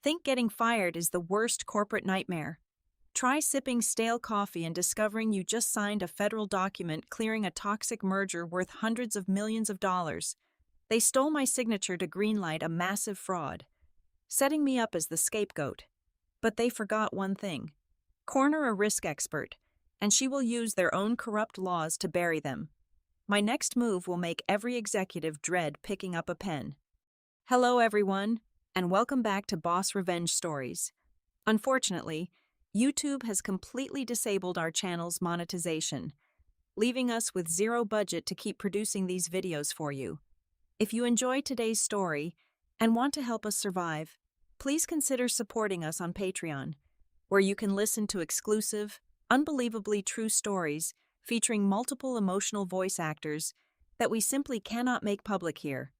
Think getting fired is the worst corporate nightmare. Try sipping stale coffee and discovering you just signed a federal document clearing a toxic merger worth hundreds of millions of dollars. They stole my signature to greenlight a massive fraud, setting me up as the scapegoat. But they forgot one thing. Corner a risk expert, and she will use their own corrupt laws to bury them. My next move will make every executive dread picking up a pen. Hello, everyone, and welcome back to Boss Revenge Stories. Unfortunately, YouTube has completely disabled our channel's monetization, leaving us with zero budget to keep producing these videos for you. If you enjoy today's story and want to help us survive, please consider supporting us on Patreon, where you can listen to exclusive, unbelievably true stories featuring multiple emotional voice actors that we simply cannot make public here.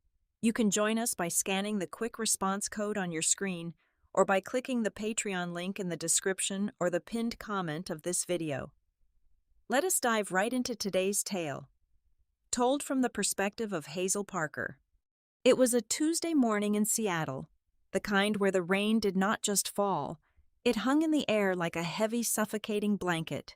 You can join us by scanning the quick response code on your screen or by clicking the Patreon link in the description or the pinned comment of this video. Let us dive right into today's tale, told from the perspective of Hazel Parker. It was a Tuesday morning in Seattle, the kind where the rain did not just fall, it hung in the air like a heavy, suffocating blanket.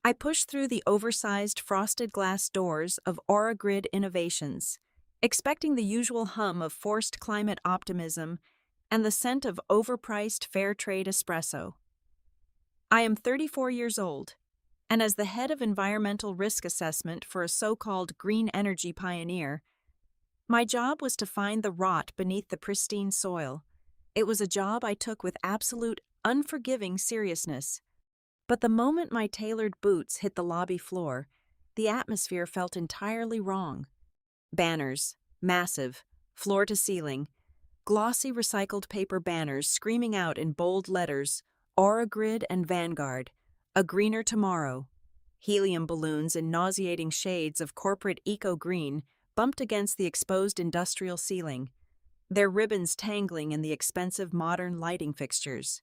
I pushed through the oversized frosted glass doors of Aura Grid Innovations, expecting the usual hum of forced climate optimism and the scent of overpriced fair trade espresso. I am 34 years old, and as the head of environmental risk assessment for a so-called green energy pioneer, my job was to find the rot beneath the pristine soil. It was a job I took with absolute, unforgiving seriousness. But the moment my tailored boots hit the lobby floor, the atmosphere felt entirely wrong. Banners, massive, floor to ceiling, glossy recycled paper banners screaming out in bold letters, Aura Grid and Vanguard, a greener tomorrow. Helium balloons in nauseating shades of corporate eco-green bumped against the exposed industrial ceiling, their ribbons tangling in the expensive modern lighting fixtures.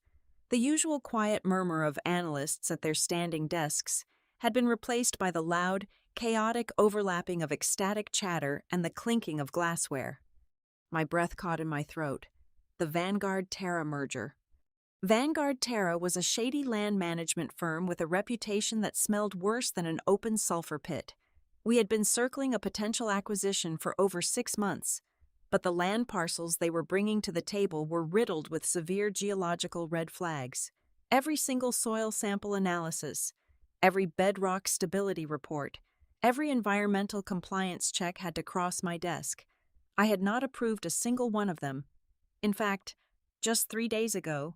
The usual quiet murmur of analysts at their standing desks had been replaced by the loud, chaotic overlapping of ecstatic chatter and the clinking of glassware. My breath caught in my throat. The Vanguard-Terra merger. Vanguard-Terra was a shady land management firm with a reputation that smelled worse than an open sulfur pit. We had been circling a potential acquisition for over 6 months, but the land parcels they were bringing to the table were riddled with severe geological red flags. Every single soil sample analysis, every bedrock stability report, every environmental compliance check had to cross my desk. I had not approved a single one of them. In fact, just 3 days ago,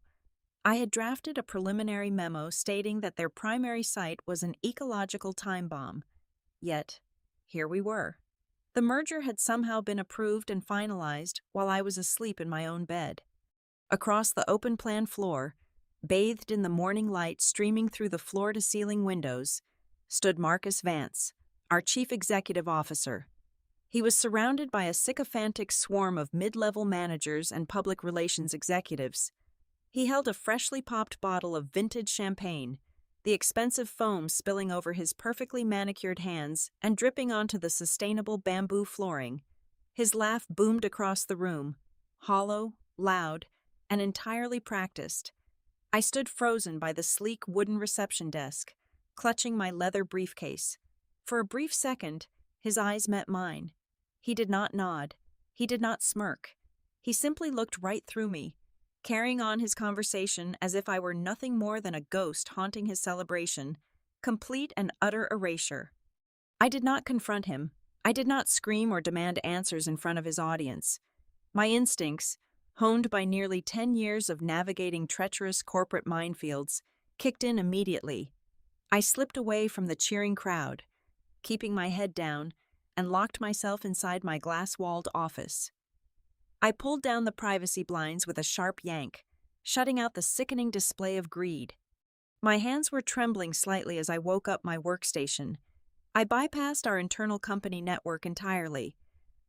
I had drafted a preliminary memo stating that their primary site was an ecological time bomb. Yet, here we were. The merger had somehow been approved and finalized while I was asleep in my own bed. Across the open-plan floor, bathed in the morning light streaming through the floor-to-ceiling windows, stood Marcus Vance, our chief executive officer. He was surrounded by a sycophantic swarm of mid-level managers and public relations executives. He held a freshly popped bottle of vintage champagne, the expensive foam spilling over his perfectly manicured hands and dripping onto the sustainable bamboo flooring. His laugh boomed across the room, hollow, loud, and entirely practiced. I stood frozen by the sleek wooden reception desk, clutching my leather briefcase. For a brief second, his eyes met mine. He did not nod. He did not smirk. He simply looked right through me, carrying on his conversation as if I were nothing more than a ghost haunting his celebration, complete and utter erasure. I did not confront him. I did not scream or demand answers in front of his audience. My instincts, honed by nearly 10 years of navigating treacherous corporate minefields, kicked in immediately. I slipped away from the cheering crowd, keeping my head down, and locked myself inside my glass-walled office. I pulled down the privacy blinds with a sharp yank, shutting out the sickening display of greed. My hands were trembling slightly as I woke up my workstation. I bypassed our internal company network entirely,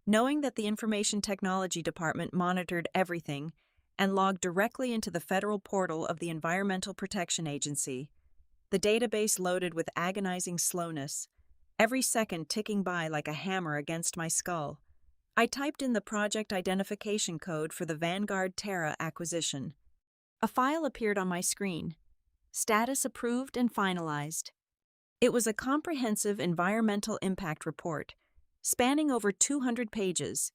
knowing that the information technology department monitored everything and logged directly into the federal portal of the Environmental Protection Agency. The database loaded with agonizing slowness, every second ticking by like a hammer against my skull. I typed in the project identification code for the Vanguard-Terra acquisition. A file appeared on my screen. Status approved and finalized. It was a comprehensive environmental impact report, spanning over 200 pages.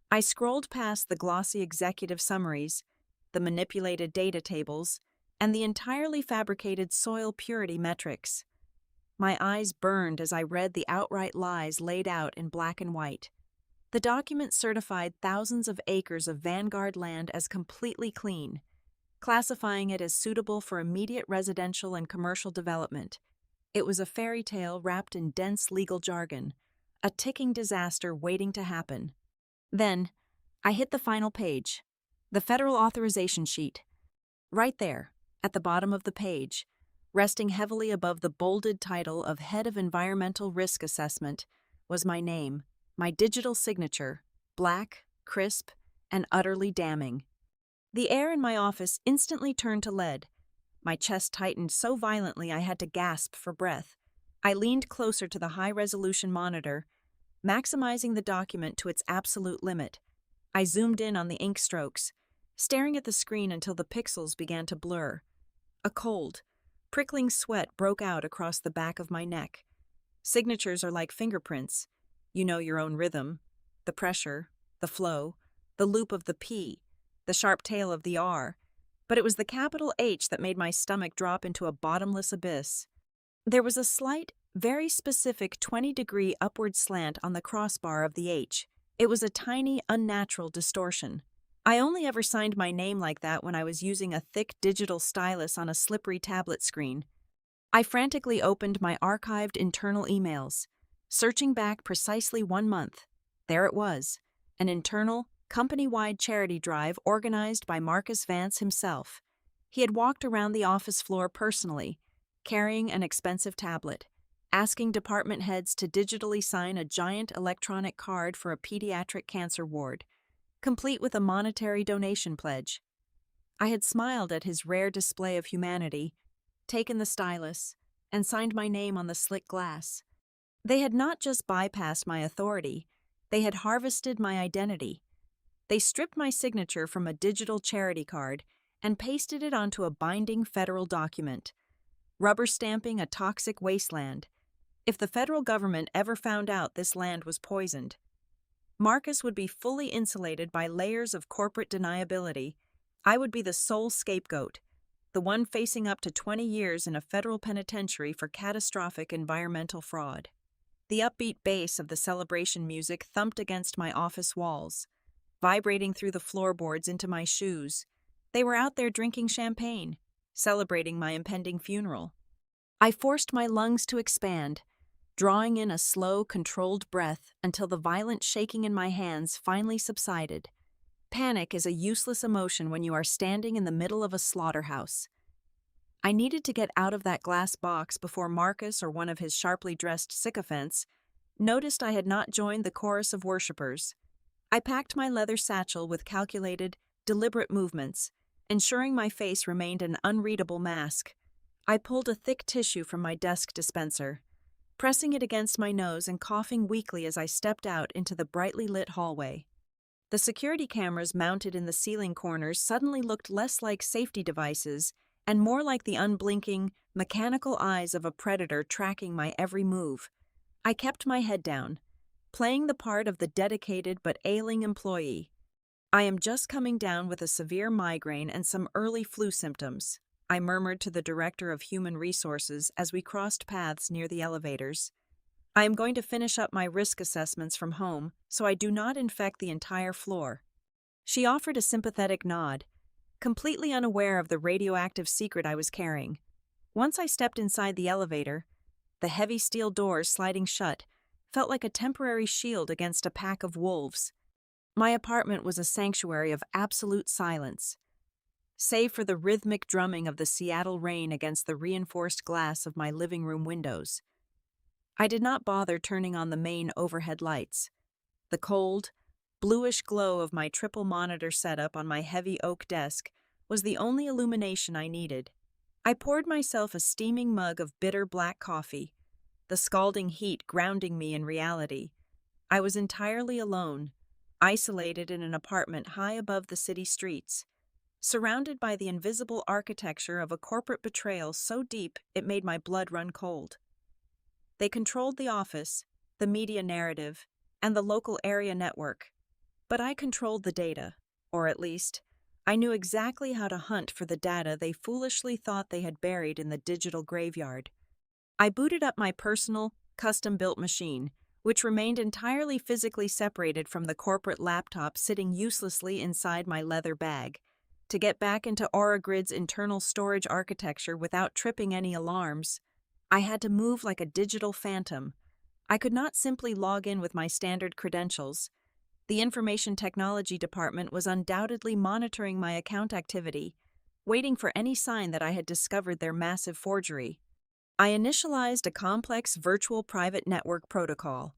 I scrolled past the glossy executive summaries, the manipulated data tables, and the entirely fabricated soil purity metrics. My eyes burned as I read the outright lies laid out in black and white. The document certified thousands of acres of vanguard land as completely clean, classifying it as suitable for immediate residential and commercial development. It was a fairy tale wrapped in dense legal jargon, a ticking disaster waiting to happen. Then, I hit the final page, the federal authorization sheet. Right there, at the bottom of the page, resting heavily above the bolded title of Head of Environmental Risk Assessment, was my name, my digital signature, black, crisp, and utterly damning. The air in my office instantly turned to lead. My chest tightened so violently I had to gasp for breath. I leaned closer to the high-resolution monitor, maximizing the document to its absolute limit. I zoomed in on the ink strokes, staring at the screen until the pixels began to blur. A cold, prickling sweat broke out across the back of my neck. Signatures are like fingerprints. You know your own rhythm, the pressure, the flow, the loop of the P, the sharp tail of the R, but it was the capital H that made my stomach drop into a bottomless abyss. There was a slight, very specific 20-degree upward slant on the crossbar of the H. It was a tiny, unnatural distortion. I only ever signed my name like that when I was using a thick digital stylus on a slippery tablet screen. I frantically opened my archived internal emails, searching back precisely 1 month. There it was, an internal, company-wide charity drive organized by Marcus Vance himself. He had walked around the office floor personally, carrying an expensive tablet, asking department heads to digitally sign a giant electronic card for a pediatric cancer ward, complete with a monetary donation pledge. I had smiled at his rare display of humanity, taken the stylus, and signed my name on the slick glass. They had not just bypassed my authority, they had harvested my identity. They stripped my signature from a digital charity card and pasted it onto a binding federal document, rubber stamping a toxic wasteland. If the federal government ever found out this land was poisoned, Marcus would be fully insulated by layers of corporate deniability. I would be the sole scapegoat, the one facing up to 20 years in a federal penitentiary for catastrophic environmental fraud. The upbeat bass of the celebration music thumped against my office walls, vibrating through the floorboards into my shoes. They were out there drinking champagne, celebrating my impending funeral. I forced my lungs to expand, drawing in a slow, controlled breath until the violent shaking in my hands finally subsided. Panic is a useless emotion when you are standing in the middle of a slaughterhouse. I needed to get out of that glass box before Marcus or one of his sharply dressed sycophants noticed I had not joined the chorus of worshippers. I packed my leather satchel with calculated, deliberate movements, ensuring my face remained an unreadable mask. I pulled a thick tissue from my desk dispenser, pressing it against my nose and coughing weakly as I stepped out into the brightly lit hallway. The security cameras mounted in the ceiling corners suddenly looked less like safety devices and more like the unblinking, mechanical eyes of a predator tracking my every move. I kept my head down, playing the part of the dedicated but ailing employee. "I am just coming down with a severe migraine and some early flu symptoms," I murmured to the director of human resources as we crossed paths near the elevators. "I am going to finish up my risk assessments from home so I do not infect the entire floor." She offered a sympathetic nod, completely unaware of the radioactive secret I was carrying. Once I stepped inside the elevator, the heavy steel doors sliding shut felt like a temporary shield against a pack of wolves. My apartment was a sanctuary of absolute silence, save for the rhythmic drumming of the Seattle rain against the reinforced glass of my living room windows. I did not bother turning on the main overhead lights. The cold, bluish glow of my triple monitor setup on my heavy oak desk was the only illumination I needed. I poured myself a steaming mug of bitter black coffee, the scalding heat grounding me in reality. I was entirely alone, isolated in an apartment high above the city streets. surrounded by the invisible architecture of a corporate betrayal so deep it made my blood run cold. They controlled the office, the media narrative, and the local area network. But I controlled the data, or at least, I knew exactly how to hunt for the data they foolishly thought they had buried in the digital graveyard. I booted up my personal, custom-built machine, which remained entirely physically separated from the corporate laptop sitting uselessly inside my leather bag, to get back into AuraGrid's internal storage architecture without tripping any alarms. I had to move like a digital phantom. I could not simply log in with my standard credentials. The information technology department was undoubtedly monitoring my account activity, waiting for any sign that I had discovered their massive forgery. I initialized a complex virtual private network protocol.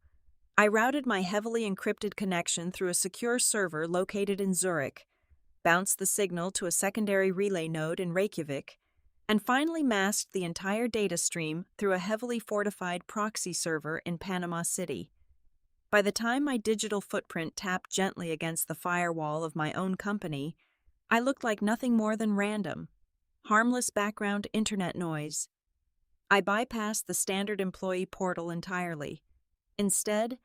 I routed my heavily encrypted connection through a secure server located in Zurich, bounced the signal to a secondary relay node in Reykjavik, and finally masked the entire data stream through a heavily fortified proxy server in Panama City. By the time my digital footprint tapped gently against the firewall of my own company, I looked like nothing more than random, harmless background internet noise. I bypassed the standard employee portal entirely. Instead,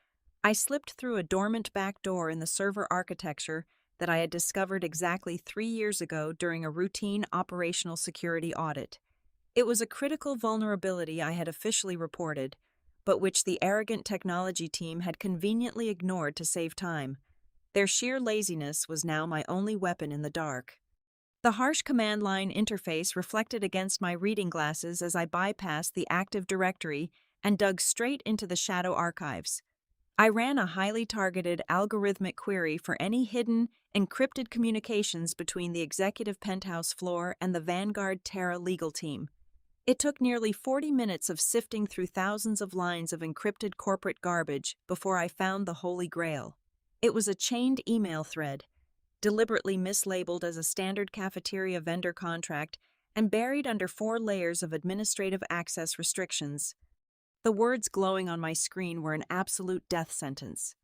I slipped through a dormant back door in the server architecture that I had discovered exactly 3 years ago during a routine operational security audit. It was a critical vulnerability I had officially reported, but which the arrogant technology team had conveniently ignored to save time. Their sheer laziness was now my only weapon in the dark. The harsh command line interface reflected against my reading glasses as I bypassed the Active Directory and dug straight into the shadow archives. I ran a highly targeted algorithmic query for any hidden, encrypted communications between the executive penthouse floor and the Vanguard Terra legal team. It took nearly 40 minutes of sifting through thousands of lines of encrypted corporate garbage before I found the Holy Grail. It was a chained email thread, deliberately mislabeled as a standard cafeteria vendor contract and buried under 4 layers of administrative access restrictions. The words glowing on my screen were an absolute death sentence.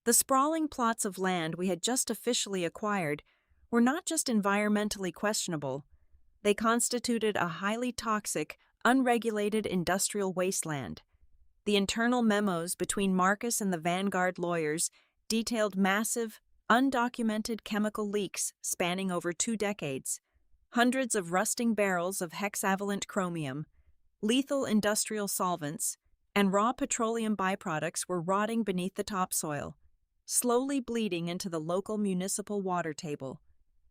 The sprawling plots of land we had just officially acquired were not just environmentally questionable, they constituted a highly toxic, unregulated industrial wasteland. The internal memos between Marcus and the Vanguard lawyers detailed massive, undocumented chemical leaks spanning over 2 decades, hundreds of rusting barrels of hexavalent chromium, lethal industrial solvents, and raw petroleum byproducts were rotting beneath the topsoil, slowly bleeding into the local municipal water table.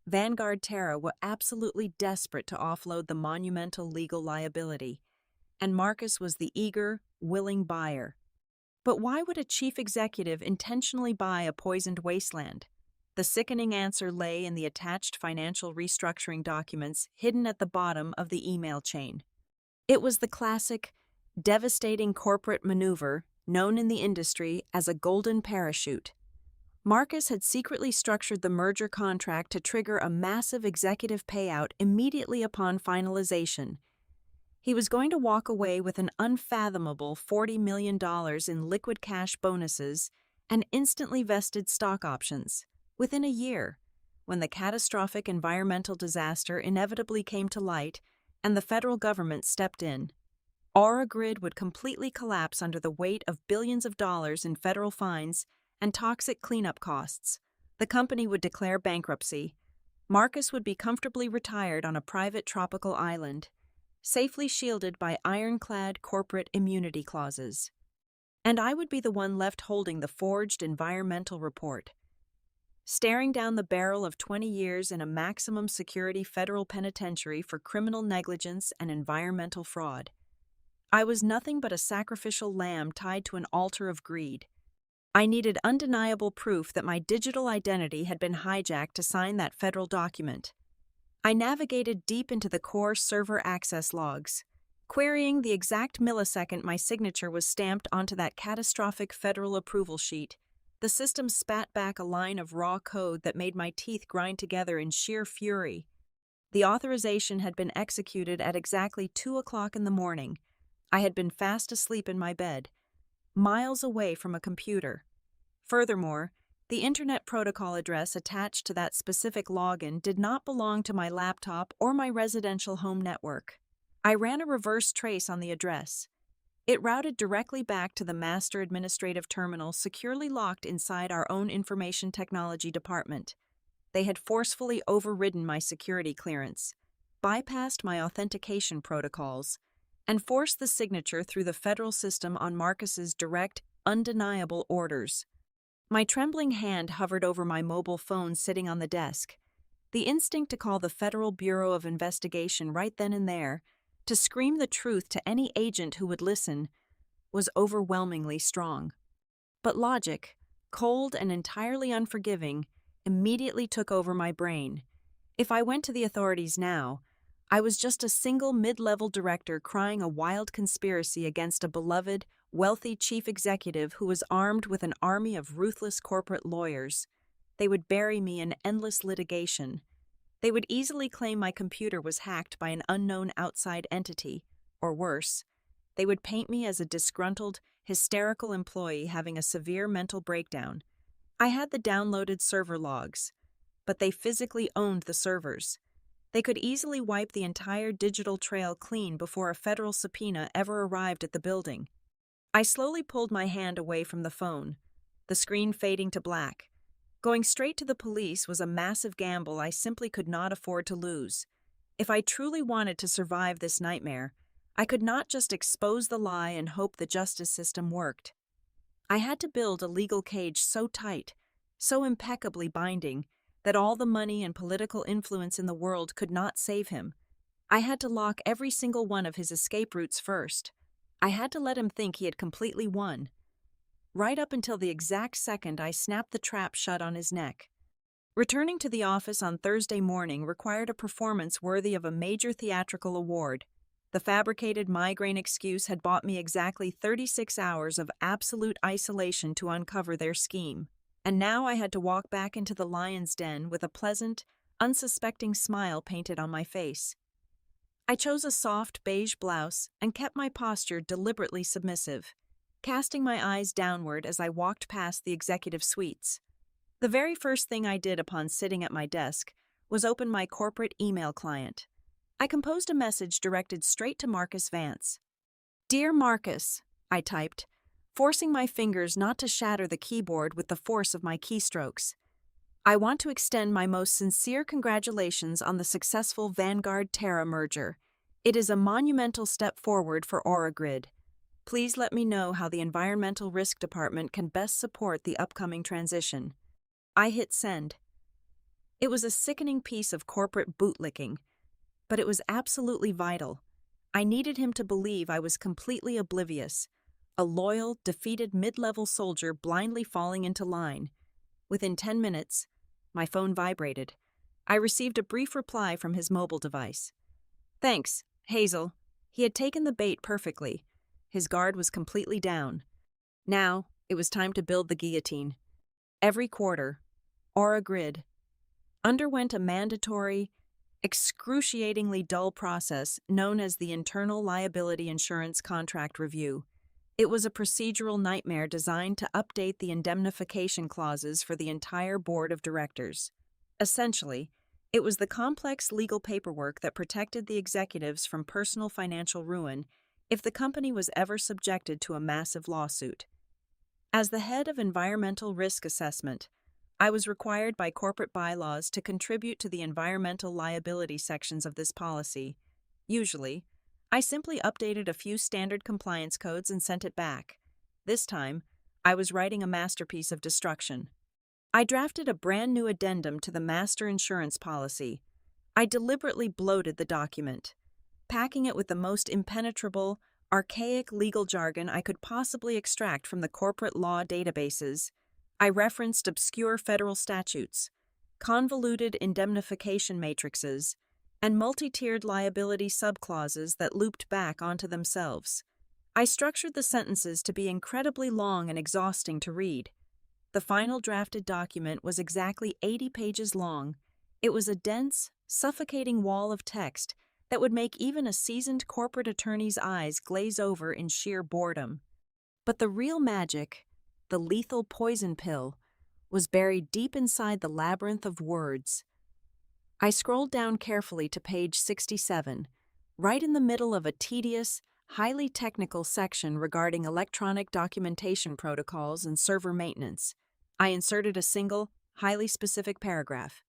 Vanguard Terra were absolutely desperate to offload the monumental legal liability, and Marcus was the eager, willing buyer. But why would a chief executive intentionally buy a poisoned wasteland? The sickening answer lay in the attached financial restructuring documents hidden at the bottom of the email chain. It was the classic, devastating corporate maneuver known in the industry as a golden parachute. Marcus had secretly structured the merger contract to trigger a massive executive payout immediately upon finalization. He was going to walk away with an unfathomable $40 million in liquid cash bonuses and instantly vested stock options within a year, when the catastrophic environmental disaster inevitably came to light and the federal government stepped in. AuraGrid would completely collapse under the weight of billions of dollars in federal fines and toxic cleanup costs. The company would declare bankruptcy. Marcus would be comfortably retired on a private tropical island, safely shielded by ironclad corporate immunity clauses. And I would be the one left holding the forged environmental report, staring down the barrel of 20 years in a maximum security federal penitentiary for criminal negligence and environmental fraud. I was nothing but a sacrificial lamb tied to an altar of greed. I needed undeniable proof that my digital identity had been hijacked to sign that federal document. I navigated deep into the core server access logs, querying the exact millisecond my signature was stamped onto that catastrophic federal approval sheet. The system spat back a line of raw code that made my teeth grind together in sheer fury. The authorization had been executed at exactly 2 o'clock in the morning. I had been fast asleep in my bed, miles away from a computer. Furthermore, The Internet Protocol address attached to that specific login did not belong to my laptop or my residential home network. I ran a reverse trace on the address. It routed directly back to the master administrative terminal securely locked inside our own information technology department. They had forcefully overridden my security clearance, bypassed my authentication protocols, and forced the signature through the federal system on Marcus's direct, undeniable orders. My trembling hand hovered over my mobile phone sitting on the desk. The instinct to call the Federal Bureau of Investigation right then and there, to scream the truth to any agent who would listen, was overwhelmingly strong. But logic, cold and entirely unforgiving, immediately took over my brain. If I went to the authorities now, I was just a single mid-level director crying a wild conspiracy against a beloved, wealthy chief executive who was armed with an army of ruthless corporate lawyers. They would bury me in endless litigation. They would easily claim my computer was hacked by an unknown outside entity, or worse, they would paint me as a disgruntled, hysterical employee having a severe mental breakdown. I had the downloaded server logs, but they physically owned the servers. They could easily wipe the entire digital trail clean before a federal subpoena ever arrived at the building. I slowly pulled my hand away from the phone, the screen fading to black. Going straight to the police was a massive gamble I simply could not afford to lose. If I truly wanted to survive this nightmare, I could not just expose the lie and hope the justice system worked. I had to build a legal cage so tight, so impeccably binding, that all the money and political influence in the world could not save him. I had to lock every single one of his escape routes first. I had to let him think he had completely won. Right up until the exact second I snapped the trap shut on his neck. Returning to the office on Thursday morning required a performance worthy of a major theatrical award. The fabricated migraine excuse had bought me exactly 36 hours of absolute isolation to uncover their scheme. And now I had to walk back into the lion's den with a pleasant, unsuspecting smile painted on my face. I chose a soft beige blouse and kept my posture deliberately submissive, casting my eyes downward as I walked past the executive suites. The very first thing I did upon sitting at my desk was open my corporate email client. I composed a message directed straight to Marcus Vance. "Dear Marcus," I typed, forcing my fingers not to shatter the keyboard with the force of my keystrokes. "I want to extend my most sincere congratulations on the successful Vanguard-Terra merger. It is a monumental step forward for AuraGrid. Please let me know how the Environmental Risk Department can best support the upcoming transition." I hit send. It was a sickening piece of corporate bootlicking, but it was absolutely vital. I needed him to believe I was completely oblivious, a loyal, defeated mid-level soldier blindly falling into line. Within 10 minutes, my phone vibrated. I received a brief reply from his mobile device. "Thanks, Hazel." He had taken the bait perfectly. His guard was completely down. Now, it was time to build the guillotine. Every quarter, AuraGrid underwent a mandatory, excruciatingly dull process known as the Internal Liability Insurance Contract Review. It was a procedural nightmare designed to update the indemnification clauses for the entire board of directors. Essentially, it was the complex legal paperwork that protected the executives from personal financial ruin if the company was ever subjected to a massive lawsuit. As the head of environmental risk assessment, I was required by corporate bylaws to contribute to the environmental liability sections of this policy. Usually, I simply updated a few standard compliance codes and sent it back. This time, I was writing a masterpiece of destruction. I drafted a brand new addendum to the master insurance policy. I deliberately bloated the document, packing it with the most impenetrable, archaic legal jargon I could possibly extract from the corporate law databases. I referenced obscure federal statutes, convoluted indemnification matrices, and multi-tiered liability subclauses that looped back onto themselves. I structured the sentences to be incredibly long and exhausting to read. The final drafted document was exactly 80 pages long. It was a dense, suffocating wall of text that would make even a seasoned corporate attorney's eyes glaze over in sheer boredom. But the real magic, the lethal poison pill, was buried deep inside the labyrinth of words. I scrolled down carefully to page 67, right in the middle of a tedious, highly technical section regarding electronic documentation protocols and server maintenance. I inserted a single, highly specific paragraph.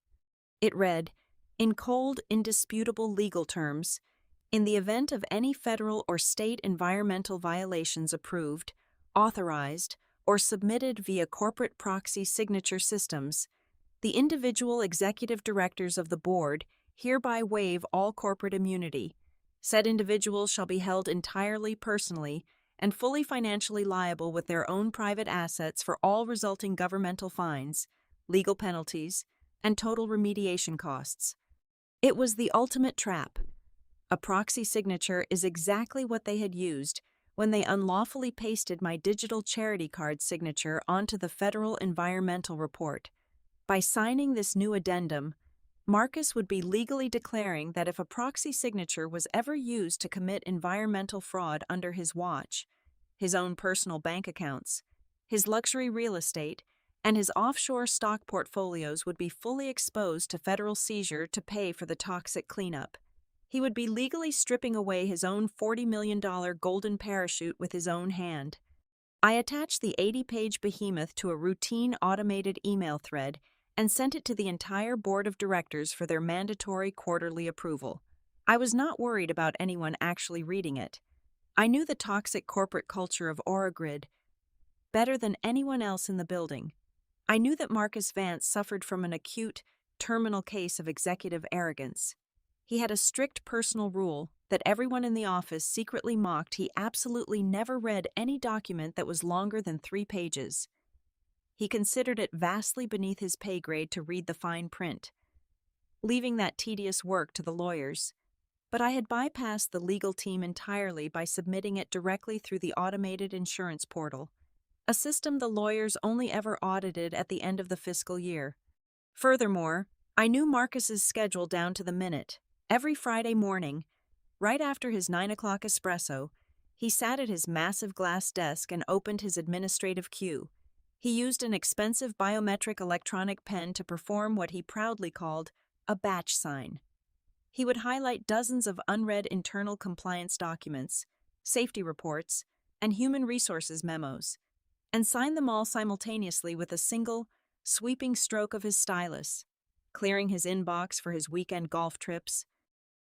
It read, "In cold, indisputable legal terms, in the event of any federal or state environmental violations approved, authorized, or submitted via corporate proxy signature systems, the individual executive directors of the board hereby waive all corporate immunity. Said individuals shall be held entirely personally and fully financially liable with their own private assets for all resulting governmental fines, legal penalties, and total remediation costs." It was the ultimate trap. A proxy signature is exactly what they had used when they unlawfully pasted my digital charity card signature onto the federal environmental report. By signing this new addendum, Marcus would be legally declaring that if a proxy signature was ever used to commit environmental fraud under his watch, his own personal bank accounts, his luxury real estate, and his offshore stock portfolios would be fully exposed to federal seizure to pay for the toxic cleanup. He would be legally stripping away his own $40 million golden parachute with his own hand. I attached the 80-page behemoth to a routine automated email thread and sent it to the entire board of directors for their mandatory quarterly approval. I was not worried about anyone actually reading it. I knew the toxic corporate culture of Oragrid better than anyone else in the building. I knew that Marcus Vance suffered from an acute, terminal case of executive arrogance. He had a strict personal rule that everyone in the office secretly mocked. He absolutely never read any document that was longer than 3 pages. He considered it vastly beneath his pay grade to read the fine print, leaving that tedious work to the lawyers. But I had bypassed the legal team entirely by submitting it directly through the automated insurance portal, a system the lawyers only ever audited at the end of the fiscal year. Furthermore, I knew Marcus's schedule down to the minute. Every Friday morning, right after his 9 o'clock espresso, he sat at his massive glass desk and opened his administrative queue. He used an expensive biometric electronic pen to perform what he proudly called a batch sign. He would highlight dozens of unread internal compliance documents, safety reports, and human resources memos, and sign them all simultaneously with a single, sweeping stroke of his stylus, clearing his inbox for his weekend golf trips.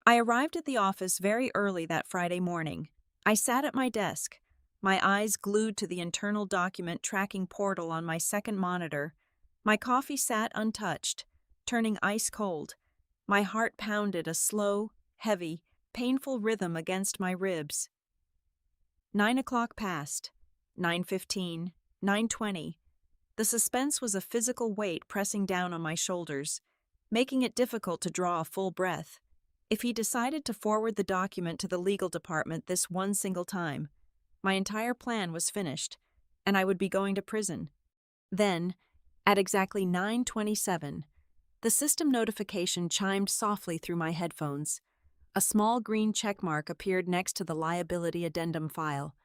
I arrived at the office very early that Friday morning. I sat at my desk, my eyes glued to the internal document tracking portal on my second monitor. My coffee sat untouched, turning ice cold. My heart pounded a slow, heavy, painful rhythm against my ribs. 9 o'clock passed. 9:15, 9:20. The suspense was a physical weight pressing down on my shoulders, making it difficult to draw a full breath. If he decided to forward the document to the legal department this one single time, my entire plan was finished, and I would be going to prison. Then, at exactly 9:27, the system notification chimed softly through my headphones. A small green checkmark appeared next to the liability addendum file.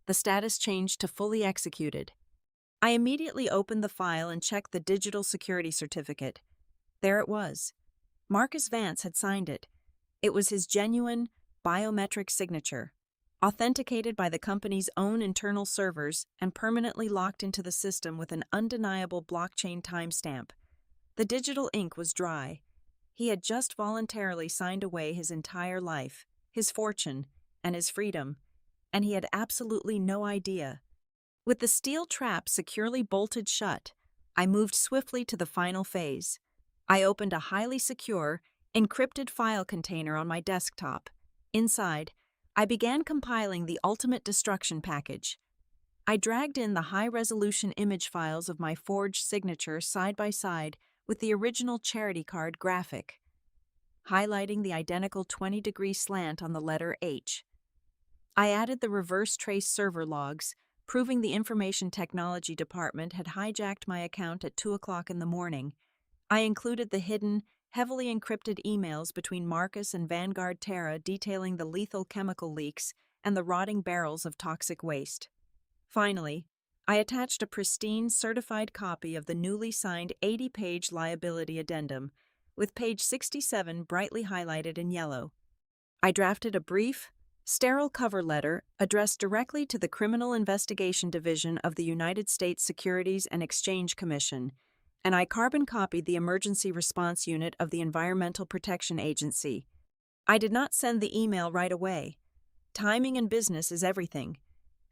The status changed to fully executed. I immediately opened the file and checked the digital security certificate. There it was. Marcus Vance had signed it. It was his genuine, biometric signature, authenticated by the company's own internal servers and permanently locked into the system with an undeniable blockchain timestamp. The digital ink was dry. He had just voluntarily signed away his entire life, his fortune, and his freedom, and he had absolutely no idea. With the steel trap securely bolted shut, I moved swiftly to the final phase. I opened a highly secure, encrypted file container on my desktop. Inside, I began compiling the ultimate destruction package. I dragged in the high-resolution image files of my forged signature side by side with the original charity card graphic, highlighting the identical 20-degree slant on the letter H. I added the reverse trace server logs, proving the information technology department had hijacked my account at 2 o'clock in the morning. I included the hidden, heavily encrypted emails between Marcus and Vanguard Terra detailing the lethal chemical leaks and the rotting barrels of toxic waste. Finally, I attached a pristine, certified copy of the newly signed 80-page liability addendum, with page 67 brightly highlighted in yellow. I drafted a brief, sterile cover letter addressed directly to the Criminal Investigation Division of the United States Securities and Exchange Commission, and I carbon copied the Emergency Response Unit of the Environmental Protection Agency. I did not send the email right away. Timing in business is everything,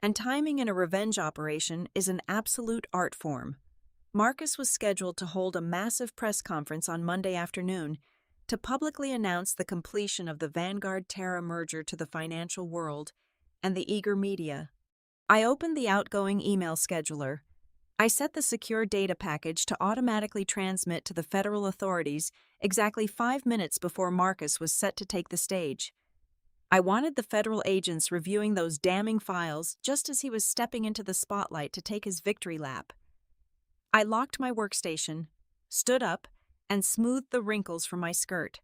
and timing in a revenge operation is an absolute art form. Marcus was scheduled to hold a massive press conference on Monday afternoon to publicly announce the completion of the Vanguard Terra merger to the financial world and the eager media. I opened the outgoing email scheduler. I set the secure data package to automatically transmit to the federal authorities exactly 5 minutes before Marcus was set to take the stage. I wanted the federal agents reviewing those damning files just as he was stepping into the spotlight to take his victory lap. I locked my workstation, stood up, and smoothed the wrinkles from my skirt.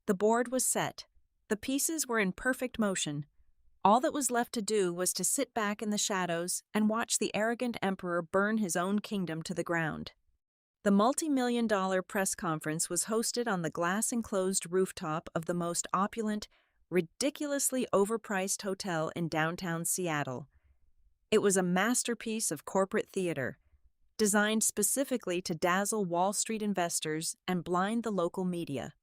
The board was set. The pieces were in perfect motion. All that was left to do was to sit back in the shadows and watch the arrogant emperor burn his own kingdom to the ground. The multi-million-dollar press conference was hosted on the glass-enclosed rooftop of the most opulent, ridiculously overpriced hotel in downtown Seattle. It was a masterpiece of corporate theater, designed specifically to dazzle Wall Street investors and blind the local media.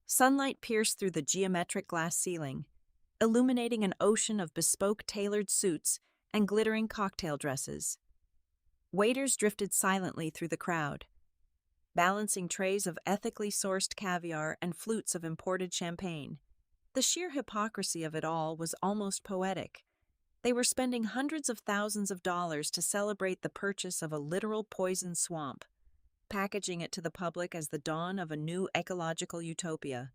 Sunlight pierced through the geometric glass ceiling, illuminating an ocean of bespoke tailored suits and glittering cocktail dresses. Waiters drifted silently through the crowd, balancing trays of ethically sourced caviar and flutes of imported champagne. The sheer hypocrisy of it all was almost poetic. They were spending hundreds of thousands of dollars to celebrate the purchase of a literal poison swamp, packaging it to the public as the dawn of a new ecological utopia.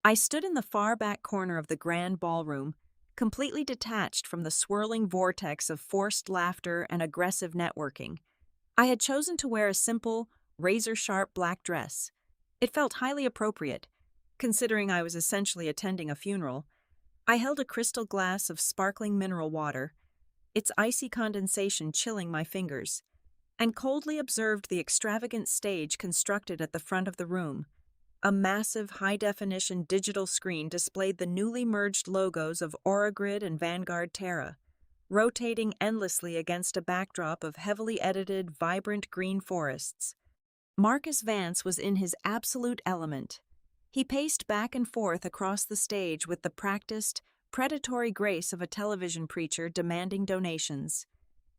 I stood in the far back corner of the grand ballroom, completely detached from the swirling vortex of forced laughter and aggressive networking. I had chosen to wear a simple, razor-sharp black dress. It felt highly appropriate, considering I was essentially attending a funeral. I held a crystal glass of sparkling mineral water, its icy condensation chilling my fingers, and coldly observed the extravagant stage constructed at the front of the room. A massive, high-definition digital screen displayed the newly merged logos of Oragrid and Vanguard Terra, rotating endlessly against a backdrop of heavily edited, vibrant green forests. Marcus Vance was in his absolute element. He paced back and forth across the stage with the practiced, predatory grace of a television preacher demanding donations.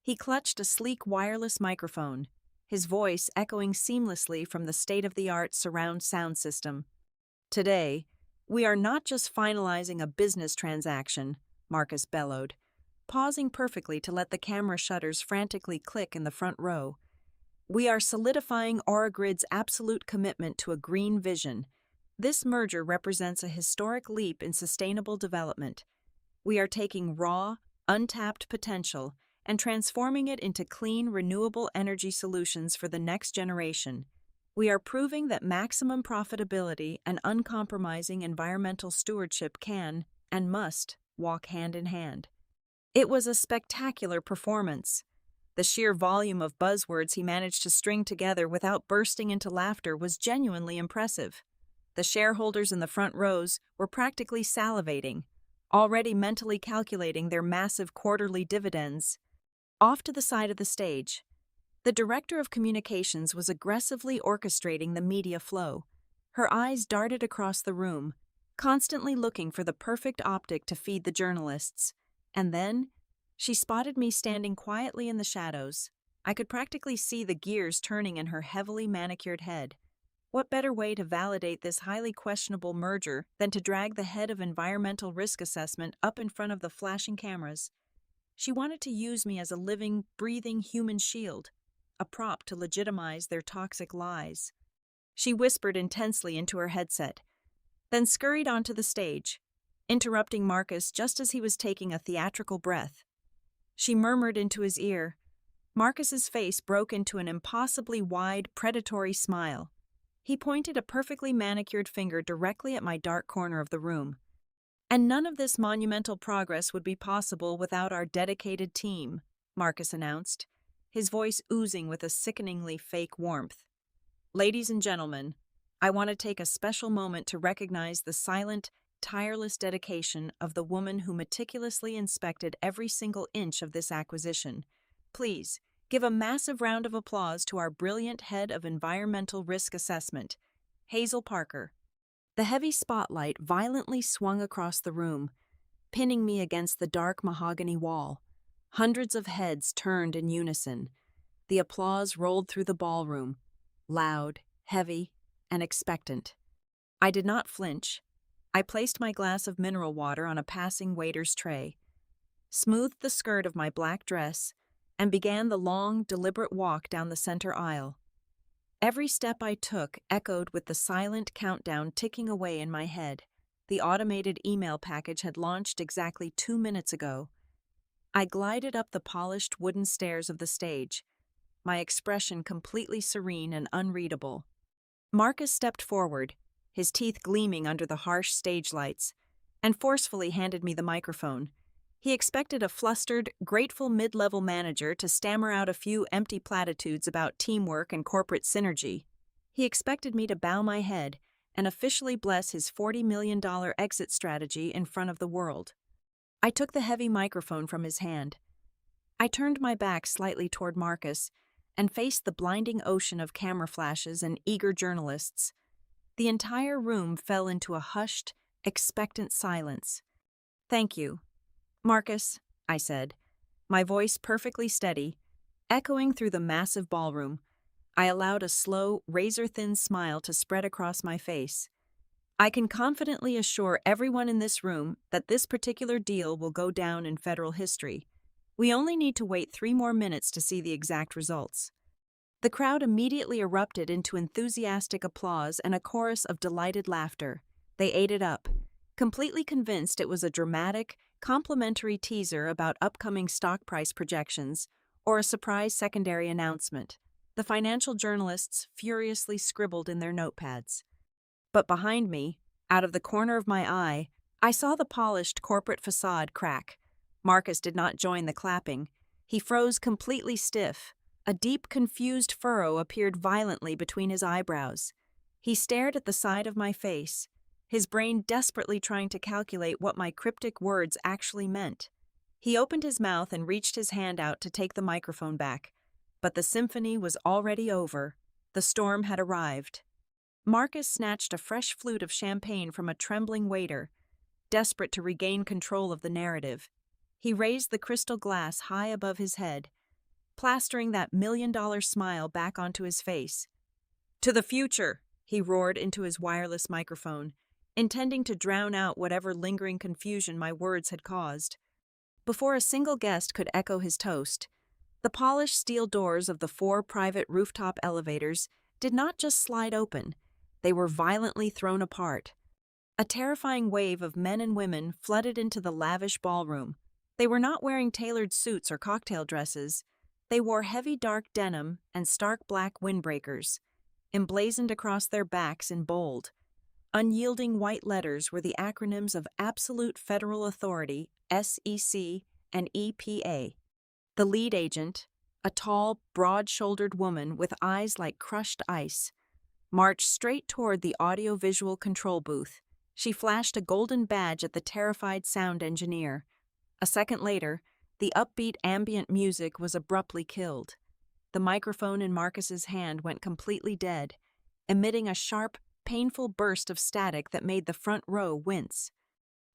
He clutched a sleek wireless microphone, his voice echoing seamlessly from the state-of-the-art surround sound system. "Today, we are not just finalizing a business transaction," Marcus bellowed, pausing perfectly to let the camera shutters frantically click in the front row. "We are solidifying Oragrid's absolute commitment to a green vision. This merger represents a historic leap in sustainable development. We are taking raw, untapped potential and transforming it into clean, renewable energy solutions for the next generation. We are proving that maximum profitability and uncompromising environmental stewardship can, and must, walk hand in hand." It was a spectacular performance. The sheer volume of buzzwords he managed to string together without bursting into laughter was genuinely impressive. The shareholders in the front rows were practically salivating, already mentally calculating their massive quarterly dividends. Off to the side of the stage, the director of communications was aggressively orchestrating the media flow. Her eyes darted across the room, constantly looking for the perfect optic to feed the journalists. And then, she spotted me standing quietly in the shadows. I could practically see the gears turning in her heavily manicured head. What better way to validate this highly questionable merger than to drag the head of environmental risk assessment up in front of the flashing cameras? She wanted to use me as a living, breathing human shield, a prop to legitimize their toxic lies. She whispered intensely into her headset, then scurried onto the stage, interrupting Marcus just as he was taking a theatrical breath. She murmured into his ear. Marcus's face broke into an impossibly wide, predatory smile. He pointed a perfectly manicured finger directly at my dark corner of the room. "And none of this monumental progress would be possible without our dedicated team," Marcus announced. his voice oozing with a sickeningly fake warmth. "Ladies and gentlemen, I want to take a special moment to recognize the silent, tireless dedication of the woman who meticulously inspected every single inch of this acquisition. Please, give a massive round of applause to our brilliant head of environmental risk assessment, Hazel Parker." The heavy spotlight violently swung across the room, pinning me against the dark mahogany wall. Hundreds of heads turned in unison. The applause rolled through the ballroom, loud, heavy, and expectant. I did not flinch. I placed my glass of mineral water on a passing waiter's tray, smoothed the skirt of my black dress, and began the long, deliberate walk down the center aisle. Every step I took echoed with the silent countdown ticking away in my head. The automated email package had launched exactly 2 minutes ago. I glided up the polished wooden stairs of the stage, my expression completely serene and unreadable. Marcus stepped forward, his teeth gleaming under the harsh stage lights, and forcefully handed me the microphone. He expected a flustered, grateful mid-level manager to stammer out a few empty platitudes about teamwork and corporate synergy. He expected me to bow my head and officially bless his $40 million exit strategy in front of the world. I took the heavy microphone from his hand. I turned my back slightly toward Marcus and faced the blinding ocean of camera flashes and eager journalists. The entire room fell into a hushed, expectant silence. "Thank you, Marcus," I said, my voice perfectly steady, echoing through the massive ballroom. I allowed a slow, razor-thin smile to spread across my face. "I can confidently assure everyone in this room that this particular deal will go down in federal history. We only need to wait 3 more minutes to see the exact results." The crowd immediately erupted into enthusiastic applause and a chorus of delighted laughter. They ate it up, completely convinced it was a dramatic, complimentary teaser about upcoming stock price projections or a surprise secondary announcement. The financial journalists furiously scribbled in their notepads. But behind me, out of the corner of my eye, I saw the polished corporate facade crack. Marcus did not join the clapping. He froze completely stiff. A deep, confused furrow appeared violently between his eyebrows. He stared at the side of my face, his brain desperately trying to calculate what my cryptic words actually meant. He opened his mouth and reached his hand out to take the microphone back. But the symphony was already over. The storm had arrived. Marcus snatched a fresh flute of champagne from a trembling waiter, desperate to regain control of the narrative. He raised the crystal glass high above his head, plastering that $1 million smile back onto his face. "To the future," he roared into his wireless microphone, intending to drown out whatever lingering confusion my words had caused. Before a single guest could echo his toast, the polished steel doors of the 4 private rooftop elevators did not just slide open, they were violently thrown apart. A terrifying wave of men and women flooded into the lavish ballroom. They were not wearing tailored suits or cocktail dresses. They wore heavy dark denim and stark black windbreakers, emblazoned across their backs in bold, unyielding white letters were the acronyms of Absolute Federal Authority, SEC, and EPA. The lead agent, a tall, broad-shouldered woman with eyes like crushed ice, marched straight toward the audio-visual control booth. She flashed a golden badge at the terrified sound engineer. A second later, the upbeat ambient music was abruptly killed. The microphone in Marcus's hand went completely dead, emitting a sharp, painful burst of static that made the front row wince.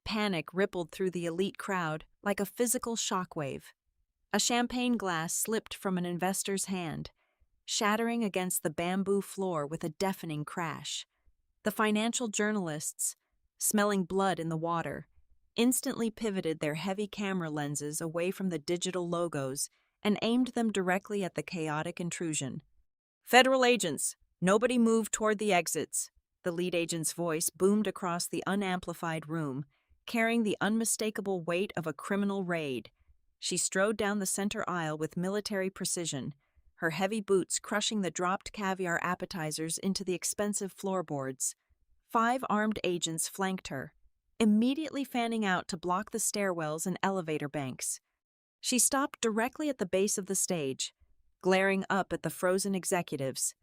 Panic rippled through the elite crowd like a physical shockwave. A champagne glass slipped from an investor's hand, shattering against the bamboo floor with a deafening crash. The financial journalists, smelling blood in the water, instantly pivoted their heavy camera lenses away from the digital logos and aimed them directly at the chaotic intrusion. "Federal agents, nobody move toward the exits," the lead agent's voice boomed across the unamplified room, carrying the unmistakable weight of a criminal raid. She strode down the center aisle with military precision, her heavy boots crushing the dropped caviar appetizers into the expensive floorboards. 5 armed agents flanked her, immediately fanning out to block the stairwells and elevator banks. She stopped directly at the base of the stage, glaring up at the frozen executives.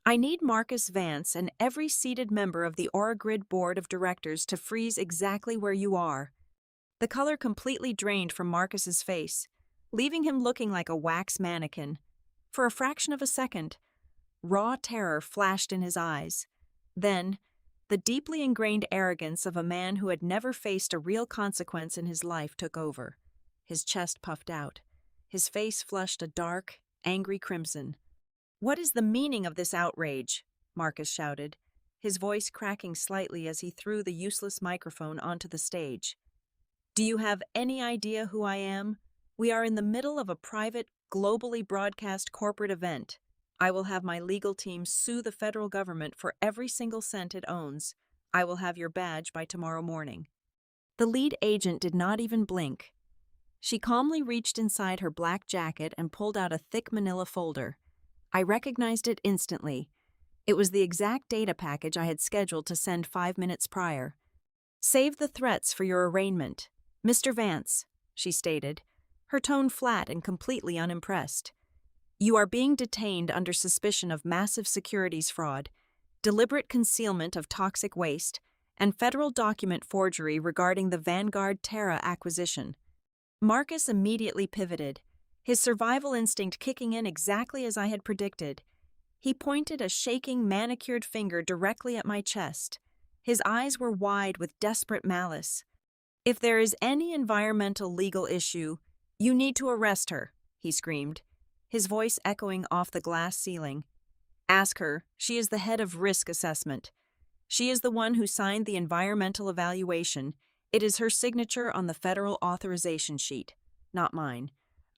I need Marcus Vance and every seated member of the Oragrid Board of Directors to freeze exactly where you are. The color completely drained from Marcus's face, leaving him looking like a wax mannequin. For a fraction of a second, raw terror flashed in his eyes. Then, the deeply ingrained arrogance of a man who had never faced a real consequence in his life took over. His chest puffed out. His face flushed a dark, angry crimson. "What is the meaning of this outrage?" Marcus shouted, his voice cracking slightly as he threw the useless microphone onto the stage. "Do you have any idea who I am? We are in the middle of a private, globally broadcast corporate event. I will have my legal team sue the federal government for every single cent it owns. I will have your badge by tomorrow morning." The lead agent did not even blink. She calmly reached inside her black jacket and pulled out a thick manila folder. I recognized it instantly. It was the exact data package I had scheduled to send 5 minutes prior. "Save the threats for your arraignment, Mr. Vance," she stated, her tone flat and completely unimpressed. "You are being detained under suspicion of massive securities fraud, deliberate concealment of toxic waste, and federal document forgery regarding the Vanguard Terra acquisition." Marcus immediately pivoted, his survival instinct kicking in exactly as I had predicted. He pointed a shaking, manicured finger directly at my chest. His eyes were wide with desperate malice. "If there is any environmental legal issue, you need to arrest her," he screamed, his voice echoing off the glass ceiling. "Ask her. She is the head of risk assessment. She is the one who signed the environmental evaluation. It is her signature on the federal authorization sheet, not mine.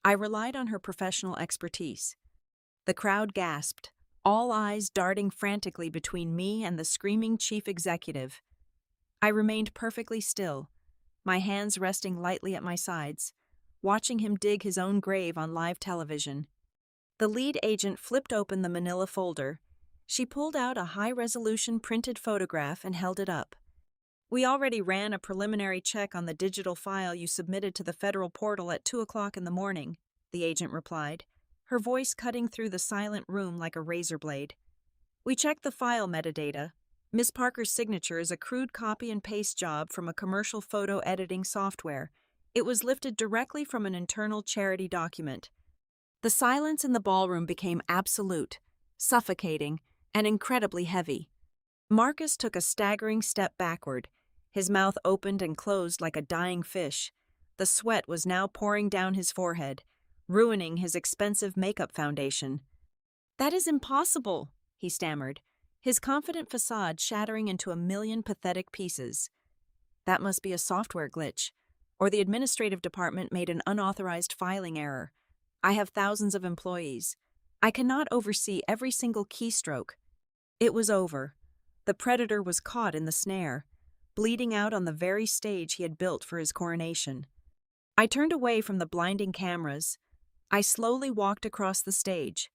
I relied on her professional expertise." The crowd gasped, all eyes darting frantically between me and the screaming chief executive. I remained perfectly still, my hands resting lightly at my sides, watching him dig his own grave on live television. The lead agent flipped open the manila folder. She pulled out a high-resolution printed photograph and held it up. "We already ran a preliminary check on the digital file you submitted to the federal portal at 2 o'clock in the morning," the agent replied, her voice cutting through the silent room like a razor blade. "We checked the file metadata. Miss Parker's signature is a crude copy and paste job from a commercial photo editing software. It was lifted directly from an internal charity document." The silence in the ballroom became absolute, suffocating, and incredibly heavy. Marcus took a staggering step backward. His mouth opened and closed like a dying fish. The sweat was now pouring down his forehead, ruining his expensive makeup foundation. "That is impossible," he stammered, his confident facade shattering into a million pathetic pieces. "That must be a software glitch, or the administrative department made an unauthorized filing error. I have thousands of employees. I cannot oversee every single keystroke." It was over. The predator was caught in the snare, bleeding out on the very stage he had built for his coronation. I turned away from the blinding cameras. I slowly walked across the stage,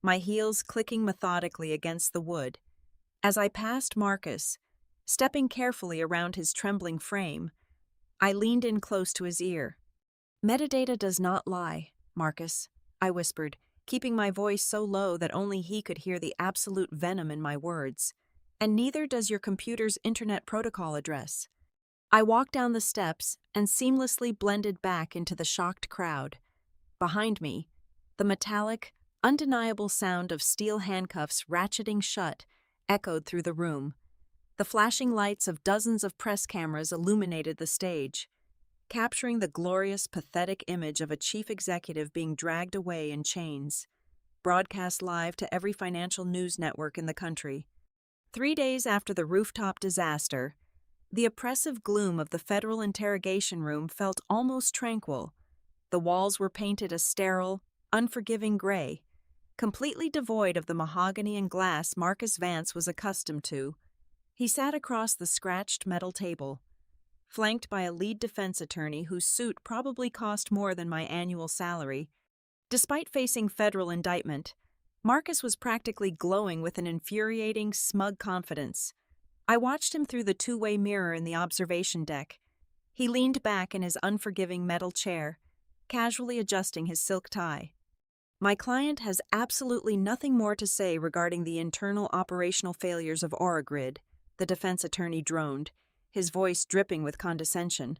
my heels clicking methodically against the wood. As I passed Marcus, stepping carefully around his trembling frame, I leaned in close to his ear. "Metadata does not lie, Marcus," I whispered, keeping my voice so low that only he could hear the absolute venom in my words. "And neither does your computer's internet protocol address." I walked down the steps and seamlessly blended back into the shocked crowd. Behind me, the metallic, undeniable sound of steel handcuffs ratcheting shut echoed through the room. The flashing lights of dozens of press cameras illuminated the stage, capturing the glorious, pathetic image of a chief executive being dragged away in chains, broadcast live to every financial news network in the country. 3 days after the rooftop disaster, the oppressive gloom of the federal interrogation room felt almost tranquil. The walls were painted a sterile, unforgiving gray, completely devoid of the mahogany and glass Marcus Vance was accustomed to. He sat across the scratched metal table, flanked by a lead defense attorney whose suit probably cost more than my annual salary. Despite facing federal indictment, Marcus was practically glowing with an infuriating, smug confidence. I watched him through the two-way mirror in the observation deck. He leaned back in his unforgiving metal chair, casually adjusting his silk tie. My client has absolutely nothing more to say regarding the internal operational failures of Oragrid, the defense attorney droned, his voice dripping with condescension.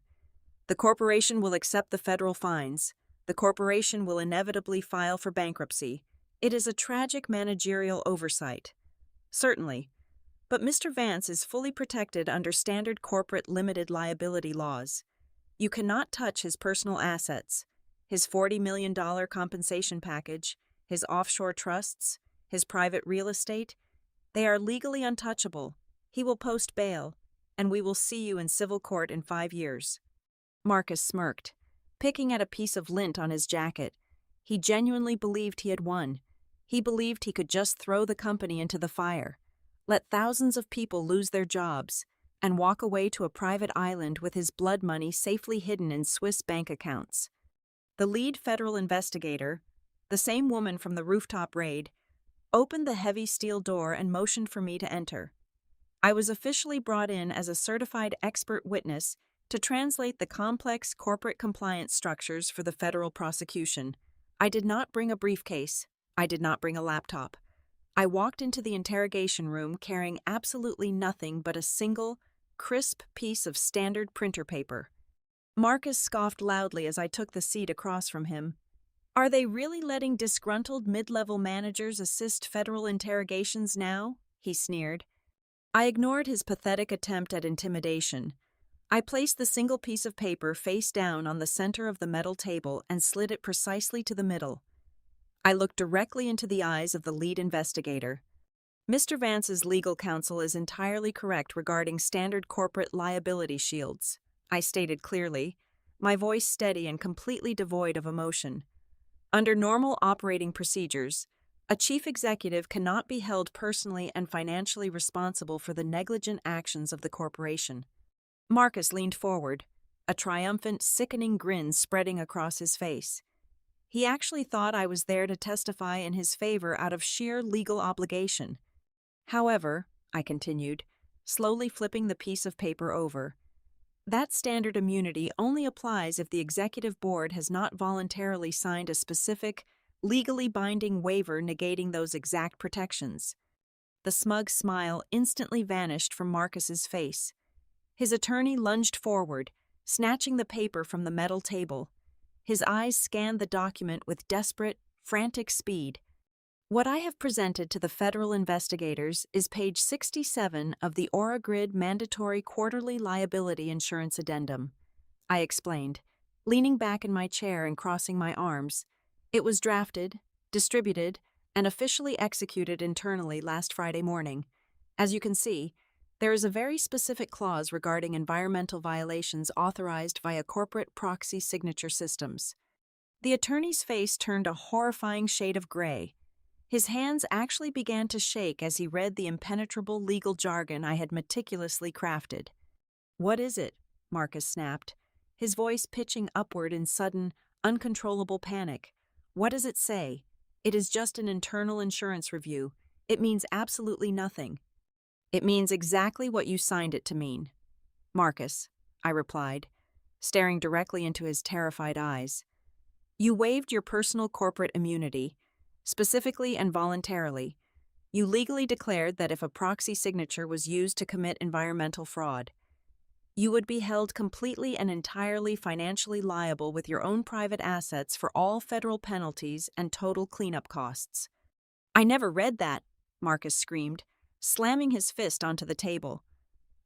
The corporation will accept the federal fines. The corporation will inevitably file for bankruptcy. It is a tragic managerial oversight. Certainly. But Mr. Vance is fully protected under standard corporate limited liability laws. You cannot touch his personal assets, his $40 million compensation package, his offshore trusts, his private real estate. They are legally untouchable. He will post bail, and we will see you in civil court in 5 years. Marcus smirked, picking at a piece of lint on his jacket. He genuinely believed he had won. He believed he could just throw the company into the fire, let thousands of people lose their jobs, and walk away to a private island with his blood money safely hidden in Swiss bank accounts. The lead federal investigator, the same woman from the rooftop raid, opened the heavy steel door and motioned for me to enter. I was officially brought in as a certified expert witness to translate the complex corporate compliance structures for the federal prosecution. I did not bring a briefcase. I did not bring a laptop. I walked into the interrogation room carrying absolutely nothing but a single, crisp piece of standard printer paper. Marcus scoffed loudly as I took the seat across from him. Are they really letting disgruntled mid-level managers assist federal interrogations now? He sneered. I ignored his pathetic attempt at intimidation. I placed the single piece of paper face down on the center of the metal table and slid it precisely to the middle. I looked directly into the eyes of the lead investigator. Mr. Vance's legal counsel is entirely correct regarding standard corporate liability shields, I stated clearly, my voice steady and completely devoid of emotion. Under normal operating procedures, a chief executive cannot be held personally and financially responsible for the negligent actions of the corporation. Marcus leaned forward, a triumphant, sickening grin spreading across his face. He actually thought I was there to testify in his favor out of sheer legal obligation. However, I continued, slowly flipping the piece of paper over, that standard immunity only applies if the executive board has not voluntarily signed a specific, legally binding waiver negating those exact protections. The smug smile instantly vanished from Marcus's face. His attorney lunged forward, snatching the paper from the metal table. His eyes scanned the document with desperate, frantic speed. What I have presented to the federal investigators is page 67 of the Oragrid Mandatory Quarterly Liability Insurance Addendum, I explained, leaning back in my chair and crossing my arms. It was drafted, distributed, and officially executed internally last Friday morning. As you can see, there is a very specific clause regarding environmental violations authorized via corporate proxy signature systems. The attorney's face turned a horrifying shade of gray. His hands actually began to shake as he read the impenetrable legal jargon I had meticulously crafted. What is it? Marcus snapped, his voice pitching upward in sudden, uncontrollable panic. What does it say? It is just an internal insurance review. It means absolutely nothing. It means exactly what you signed it to mean. Marcus, I replied, staring directly into his terrified eyes. You waived your personal corporate immunity, specifically and voluntarily. You legally declared that if a proxy signature was used to commit environmental fraud, you would be held completely and entirely financially liable with your own private assets for all federal penalties and total cleanup costs. I never read that, Marcus screamed, slamming his fist onto the table.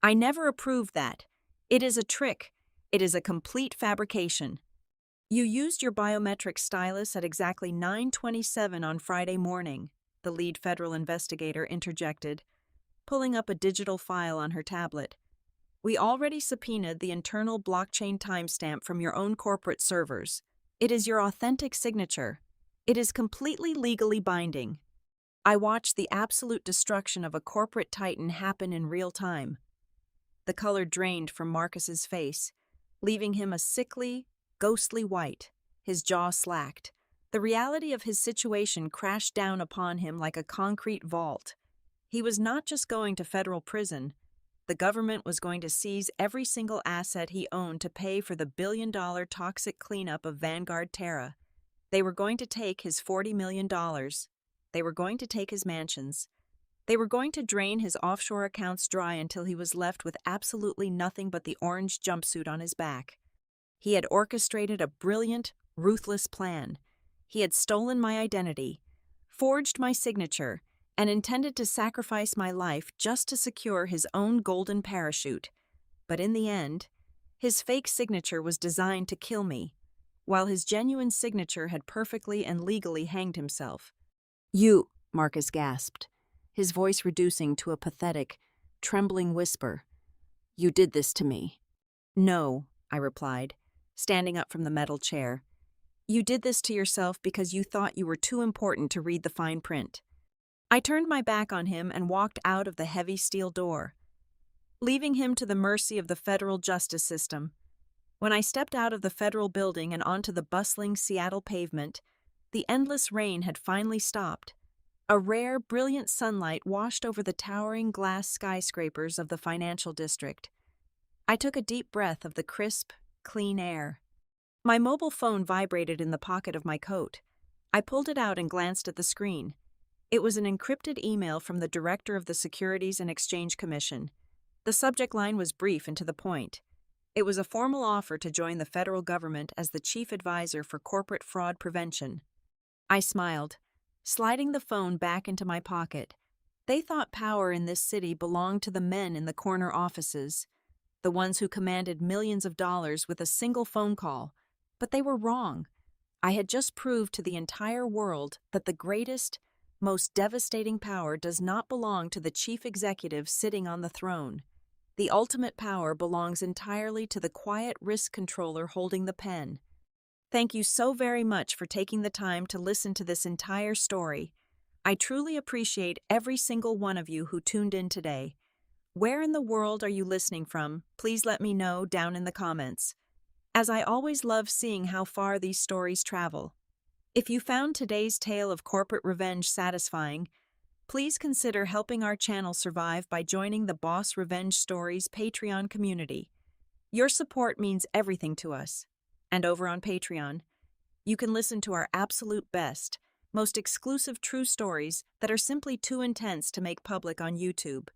I never approved that. It is a trick. It is a complete fabrication. You used your biometric stylus at exactly 9:27 on Friday morning, the lead federal investigator interjected, pulling up a digital file on her tablet. We already subpoenaed the internal blockchain timestamp from your own corporate servers. It is your authentic signature. It is completely legally binding. I watched the absolute destruction of a corporate titan happen in real time. The color drained from Marcus's face, leaving him a sickly, ghostly white. His jaw slacked. The reality of his situation crashed down upon him like a concrete vault. He was not just going to federal prison. The government was going to seize every single asset he owned to pay for the billion-dollar toxic cleanup of Vanguard Terra. They were going to take his $40 million. They were going to take his mansions. They were going to drain his offshore accounts dry until he was left with absolutely nothing but the orange jumpsuit on his back. He had orchestrated a brilliant, ruthless plan. He had stolen my identity, forged my signature, and intended to sacrifice my life just to secure his own golden parachute. But in the end, his fake signature was designed to kill me, while his genuine signature had perfectly and legally hanged himself. "You," Marcus gasped, his voice reducing to a pathetic, trembling whisper. "You did this to me." "No," I replied, standing up from the metal chair. "You did this to yourself because you thought you were too important to read the fine print." I turned my back on him and walked out of the heavy steel door, leaving him to the mercy of the federal justice system. When I stepped out of the federal building and onto the bustling Seattle pavement, the endless rain had finally stopped. A rare, brilliant sunlight washed over the towering glass skyscrapers of the financial district. I took a deep breath of the crisp, clean air. My mobile phone vibrated in the pocket of my coat. I pulled it out and glanced at the screen. It was an encrypted email from the director of the Securities and Exchange Commission. The subject line was brief and to the point. It was a formal offer to join the federal government as the chief advisor for corporate fraud prevention. I smiled, sliding the phone back into my pocket. They thought power in this city belonged to the men in the corner offices, the ones who commanded millions of dollars with a single phone call. But they were wrong. I had just proved to the entire world that the greatest, most devastating power does not belong to the chief executive sitting on the throne. The ultimate power belongs entirely to the quiet risk controller holding the pen. Thank you so very much for taking the time to listen to this entire story. I truly appreciate every single one of you who tuned in today. Where in the world are you listening from? Please let me know down in the comments, as I always love seeing how far these stories travel. If you found today's tale of corporate revenge satisfying, please consider helping our channel survive by joining the Boss Revenge Stories Patreon community. Your support means everything to us. And over on Patreon, you can listen to our absolute best, most exclusive true stories that are simply too intense to make public on YouTube.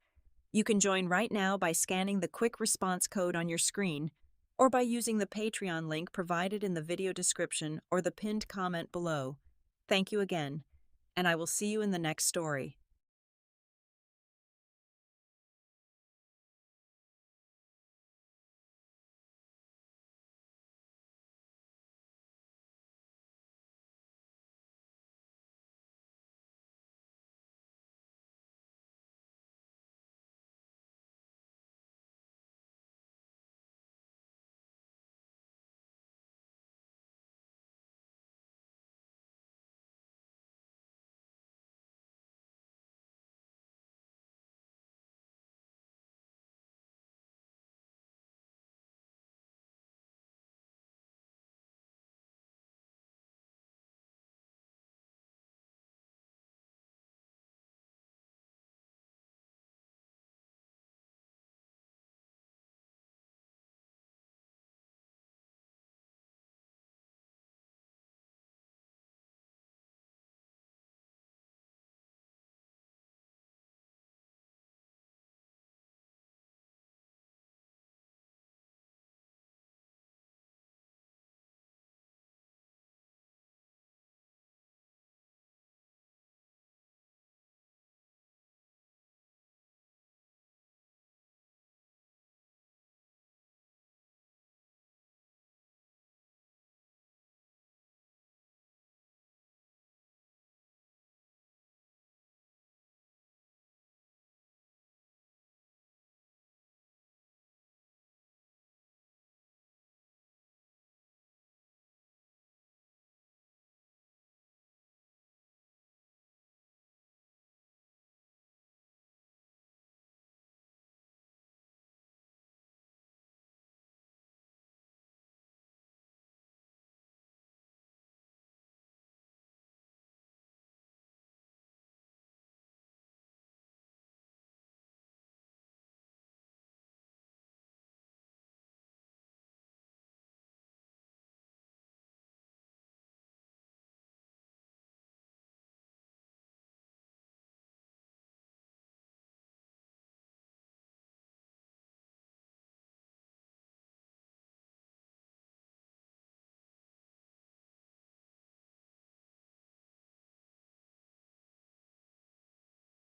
You can join right now by scanning the quick response code on your screen, or by using the Patreon link provided in the video description or the pinned comment below. Thank you again, and I will see you in the next story.